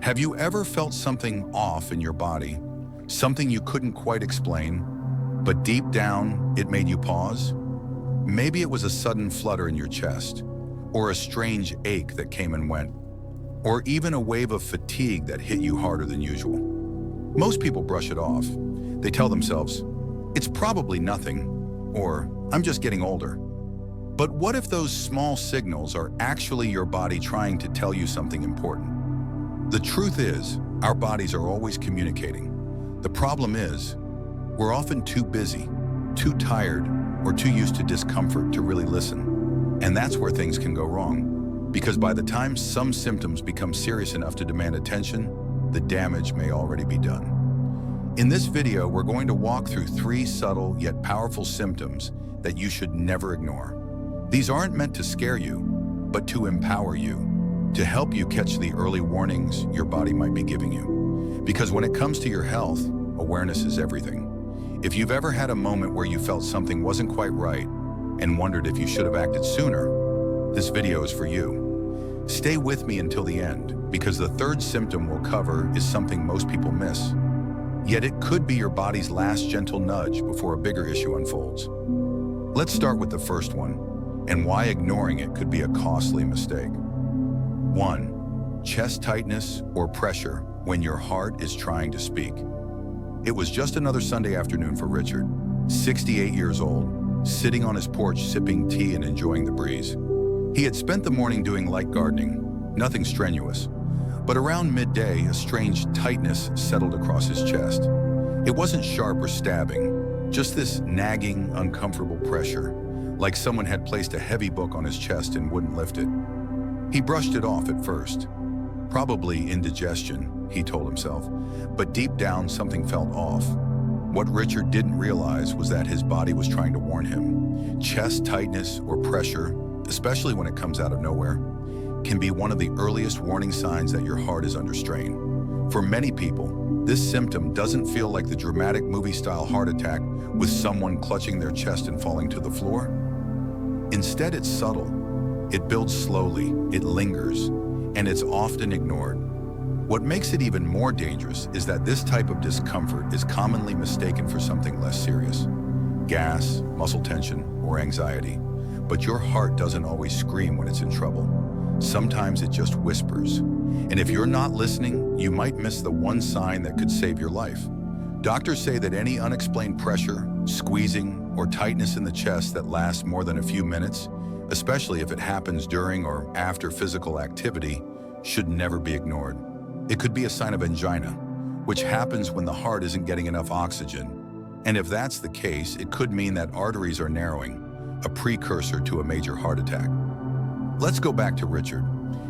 Have you ever felt something off in your body, something you couldn't quite explain, but deep down it made you pause? Maybe it was a sudden flutter in your chest, or a strange ache that came and went, or even a wave of fatigue that hit you harder than usual. Most people brush it off. They tell themselves, "It's probably nothing," or "I'm just getting older." But what if those small signals are actually your body trying to tell you something important? The truth is, our bodies are always communicating. The problem is, we're often too busy, too tired, or too used to discomfort to really listen. And that's where things can go wrong, because by the time some symptoms become serious enough to demand attention, the damage may already be done. In this video, we're going to walk through 3 subtle yet powerful symptoms that you should never ignore. These aren't meant to scare you, but to empower you, to help you catch the early warnings your body might be giving you. Because when it comes to your health, awareness is everything. If you've ever had a moment where you felt something wasn't quite right and wondered if you should have acted sooner, this video is for you. Stay with me until the end, because the 3rd symptom we'll cover is something most people miss. Yet it could be your body's last gentle nudge before a bigger issue unfolds. Let's start with the first one, and why ignoring it could be a costly mistake. 1. Chest tightness or pressure when your heart is trying to speak. It was just another Sunday afternoon for Richard, 68 years old, sitting on his porch sipping tea and enjoying the breeze. He had spent the morning doing light gardening, nothing strenuous, but around midday, a strange tightness settled across his chest. It wasn't sharp or stabbing, just this nagging, uncomfortable pressure, like someone had placed a heavy book on his chest and wouldn't lift it. He brushed it off at first. Probably indigestion, he told himself, but deep down something felt off. What Richard didn't realize was that his body was trying to warn him. Chest tightness or pressure, especially when it comes out of nowhere, can be one of the earliest warning signs that your heart is under strain. For many people, this symptom doesn't feel like the dramatic movie-style heart attack with someone clutching their chest and falling to the floor. Instead, it's subtle. It builds slowly, it lingers, and it's often ignored. What makes it even more dangerous is that this type of discomfort is commonly mistaken for something less serious: gas, muscle tension, or anxiety. But your heart doesn't always scream when it's in trouble. Sometimes it just whispers. And if you're not listening, you might miss the one sign that could save your life. Doctors say that any unexplained pressure, squeezing, or tightness in the chest that lasts more than a few minutes, especially if it happens during or after physical activity, should never be ignored. It could be a sign of angina, which happens when the heart isn't getting enough oxygen. And if that's the case, it could mean that arteries are narrowing, a precursor to a major heart attack. Let's go back to Richard.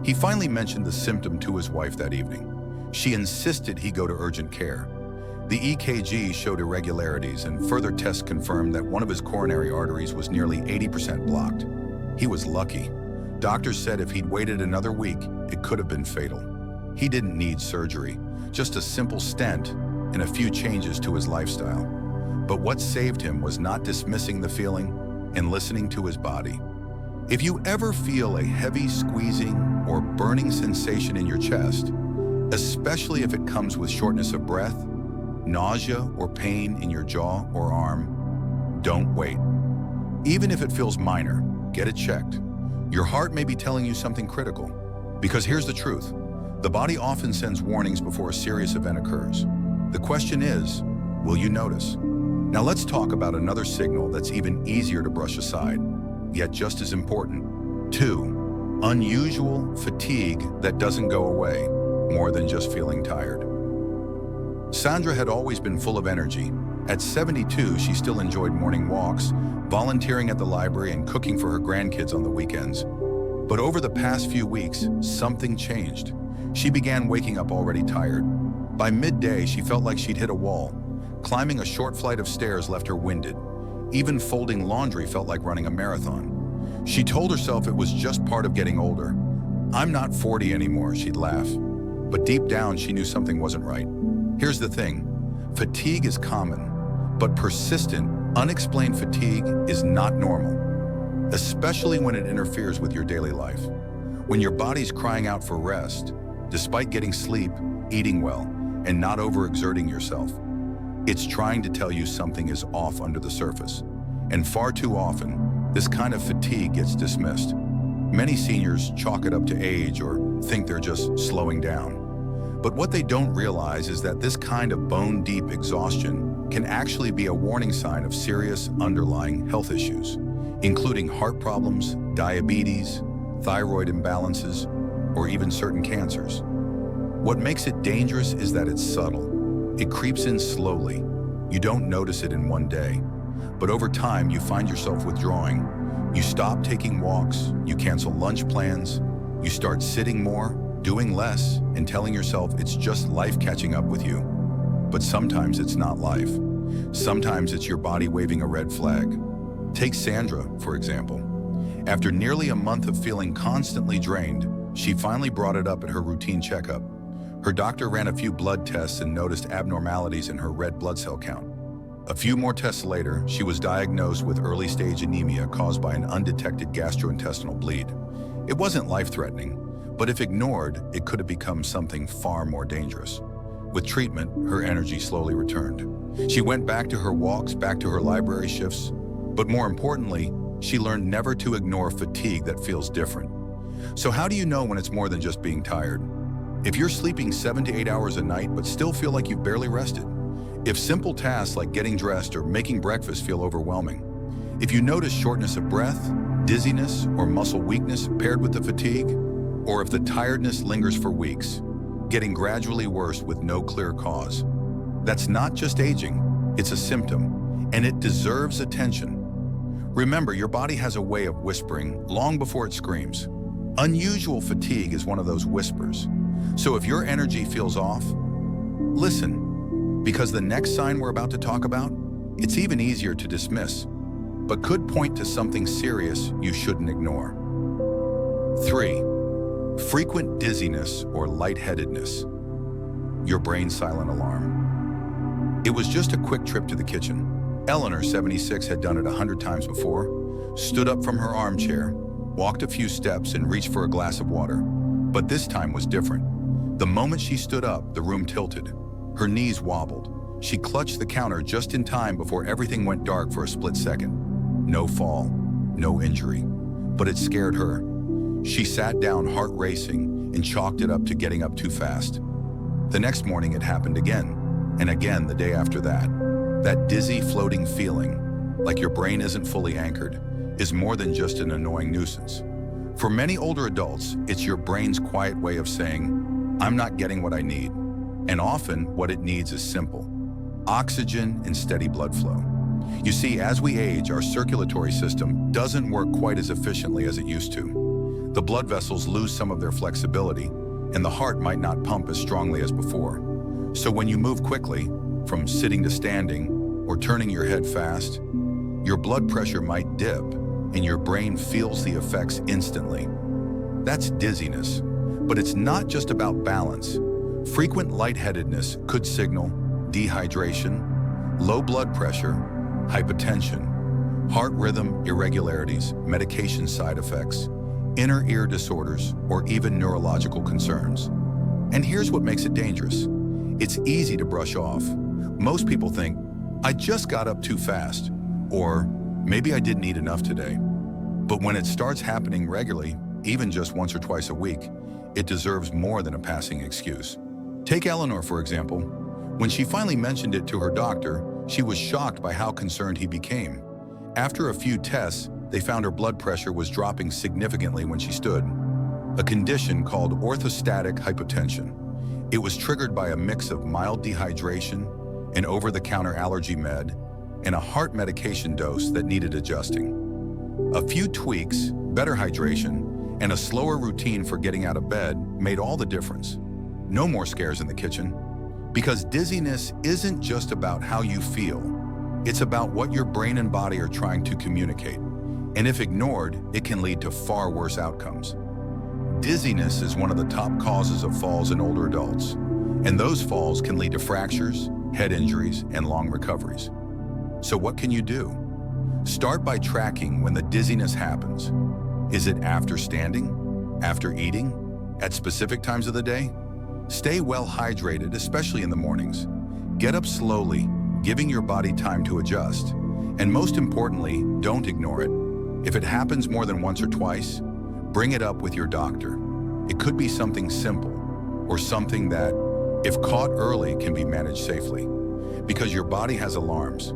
He finally mentioned the symptom to his wife that evening. She insisted he go to urgent care. The EKG showed irregularities, and further tests confirmed that one of his coronary arteries was nearly 80% blocked. He was lucky. Doctors said if he'd waited another week, it could have been fatal. He didn't need surgery, just a simple stent and a few changes to his lifestyle. But what saved him was not dismissing the feeling and listening to his body. If you ever feel a heavy squeezing or burning sensation in your chest, especially if it comes with shortness of breath, nausea, or pain in your jaw or arm, don't wait. Even if it feels minor, get it checked. Your heart may be telling you something critical. Because here's the truth. The body often sends warnings before a serious event occurs. The question is, will you notice? Now let's talk about another signal that's even easier to brush aside, yet just as important. 2. Unusual fatigue that doesn't go away, more than just feeling tired. Sandra had always been full of energy. At 72, she still enjoyed morning walks, volunteering at the library, and cooking for her grandkids on the weekends. But over the past few weeks, something changed. She began waking up already tired. By midday, she felt like she'd hit a wall. Climbing a short flight of stairs left her winded. Even folding laundry felt like running a marathon. She told herself it was just part of getting older. "I'm not 40 anymore," she'd laugh. But deep down, she knew something wasn't right. Here's the thing. Fatigue is common, but persistent, unexplained fatigue is not normal, especially when it interferes with your daily life. When your body's crying out for rest, despite getting sleep, eating well, and not overexerting yourself. It's trying to tell you something is off under the surface. And far too often, this kind of fatigue gets dismissed. Many seniors chalk it up to age or think they're just slowing down. But what they don't realize is that this kind of bone-deep exhaustion can actually be a warning sign of serious underlying health issues, including heart problems, diabetes, thyroid imbalances, or even certain cancers. What makes it dangerous is that it's subtle. It creeps in slowly. You don't notice it in one day, but over time you find yourself withdrawing. You stop taking walks, you cancel lunch plans, you start sitting more, doing less, and telling yourself it's just life catching up with you. But sometimes it's not life. Sometimes it's your body waving a red flag. Take Sandra, for example. After nearly a month of feeling constantly drained, she finally brought it up at her routine checkup. Her doctor ran a few blood tests and noticed abnormalities in her red blood cell count. A few more tests later, she was diagnosed with early-stage anemia caused by an undetected gastrointestinal bleed. It wasn't life-threatening, but if ignored, it could have become something far more dangerous. With treatment, her energy slowly returned. She went back to her walks, back to her library shifts, but more importantly, she learned never to ignore fatigue that feels different. So how do you know when it's more than just being tired? If you're sleeping 7 to 8 hours a night but still feel like you've barely rested, if simple tasks like getting dressed or making breakfast feel overwhelming, if you notice shortness of breath, dizziness, or muscle weakness paired with the fatigue, or if the tiredness lingers for weeks, getting gradually worse with no clear cause, that's not just aging, it's a symptom, and it deserves attention. Remember, your body has a way of whispering long before it screams. Unusual fatigue is one of those whispers. So if your energy feels off, listen, because the next sign we're about to talk about, it's even easier to dismiss, but could point to something serious you shouldn't ignore. 3. Frequent dizziness or lightheadedness. Your brain's silent alarm. It was just a quick trip to the kitchen. Eleanor, 76, had done it 100 times before, stood up from her armchair, walked a few steps, and reached for a glass of water. But this time was different. The moment she stood up, the room tilted. Her knees wobbled. She clutched the counter just in time before everything went dark for a split second. No fall, no injury, but it scared her. She sat down, heart racing, and chalked it up to getting up too fast. The next morning it happened again, and again the day after that. That dizzy, floating feeling, like your brain isn't fully anchored, is more than just an annoying nuisance. For many older adults, it's your brain's quiet way of saying, I'm not getting what I need. And often, what it needs is simple: oxygen and steady blood flow. You see, as we age, our circulatory system doesn't work quite as efficiently as it used to. The blood vessels lose some of their flexibility, and the heart might not pump as strongly as before. So when you move quickly, from sitting to standing, or turning your head fast, your blood pressure might dip, and your brain feels the effects instantly. That's dizziness, but it's not just about balance. Frequent lightheadedness could signal dehydration, low blood pressure, hypotension, heart rhythm irregularities, medication side effects, inner ear disorders, or even neurological concerns. And here's what makes it dangerous. It's easy to brush off. Most people think, I just got up too fast, or maybe I didn't eat enough today. But when it starts happening regularly, even just once or twice a week, it deserves more than a passing excuse. Take Eleanor, for example. When she finally mentioned it to her doctor, she was shocked by how concerned he became. After a few tests, they found her blood pressure was dropping significantly when she stood, a condition called orthostatic hypotension. It was triggered by a mix of mild dehydration, an over-the-counter allergy med, and a heart medication dose that needed adjusting. A few tweaks, better hydration, and a slower routine for getting out of bed made all the difference. No more scares in the kitchen, because dizziness isn't just about how you feel. It's about what your brain and body are trying to communicate. And if ignored, it can lead to far worse outcomes. Dizziness is one of the top causes of falls in older adults, and those falls can lead to fractures, head injuries, and long recoveries. So what can you do? Start by tracking when the dizziness happens. Is it after standing, after eating, At specific times of the day, stay well hydrated, especially in the mornings. Get up slowly, giving your body time to adjust. And most importantly, don't ignore it. If it happens more than once or twice, bring it up with your doctor. It could be something simple or something that, if caught early, can be managed safely. Because your body has alarms,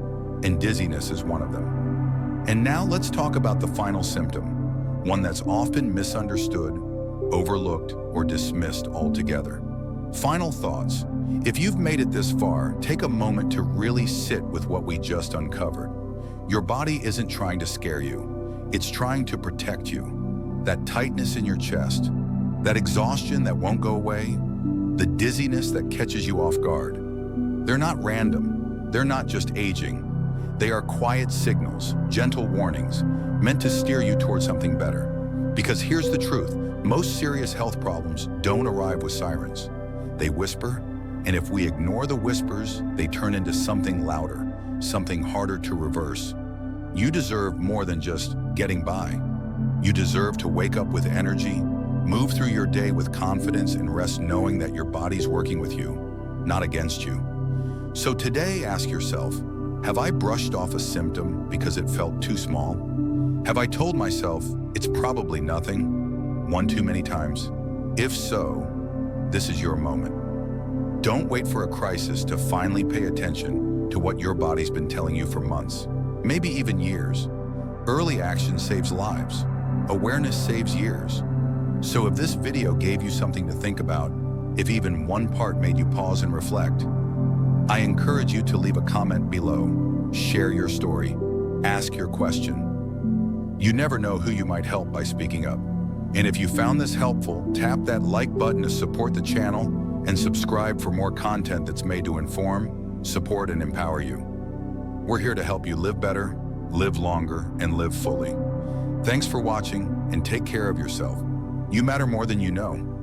and dizziness is one of them. And now let's talk about the final symptom, one that's often misunderstood, overlooked, or dismissed altogether. Final thoughts. If you've made it this far, take a moment to really sit with what we just uncovered. Your body isn't trying to scare you. It's trying to protect you. That tightness in your chest, that exhaustion that won't go away, the dizziness that catches you off guard. They're not random. They're not just aging. They are quiet signals, gentle warnings, meant to steer you towards something better. Because here's the truth. Most serious health problems don't arrive with sirens. They whisper, and if we ignore the whispers, they turn into something louder, something harder to reverse. You deserve more than just getting by. You deserve to wake up with energy, move through your day with confidence, and rest knowing that your body's working with you, not against you. So today, ask yourself, have I brushed off a symptom because it felt too small? Have I told myself it's probably nothing one too many times? If so, this is your moment. Don't wait for a crisis to finally pay attention to what your body's been telling you for months, maybe even years. Early action saves lives. Awareness saves years. So if this video gave you something to think about, if even one part made you pause and reflect, I encourage you to leave a comment below, share your story, ask your question. You never know who you might help by speaking up. And if you found this helpful, tap that like button to support the channel and subscribe for more content that's made to inform, support, and empower you. We're here to help you live better, live longer, and live fully. Thanks for watching, and take care of yourself. You matter more than you know.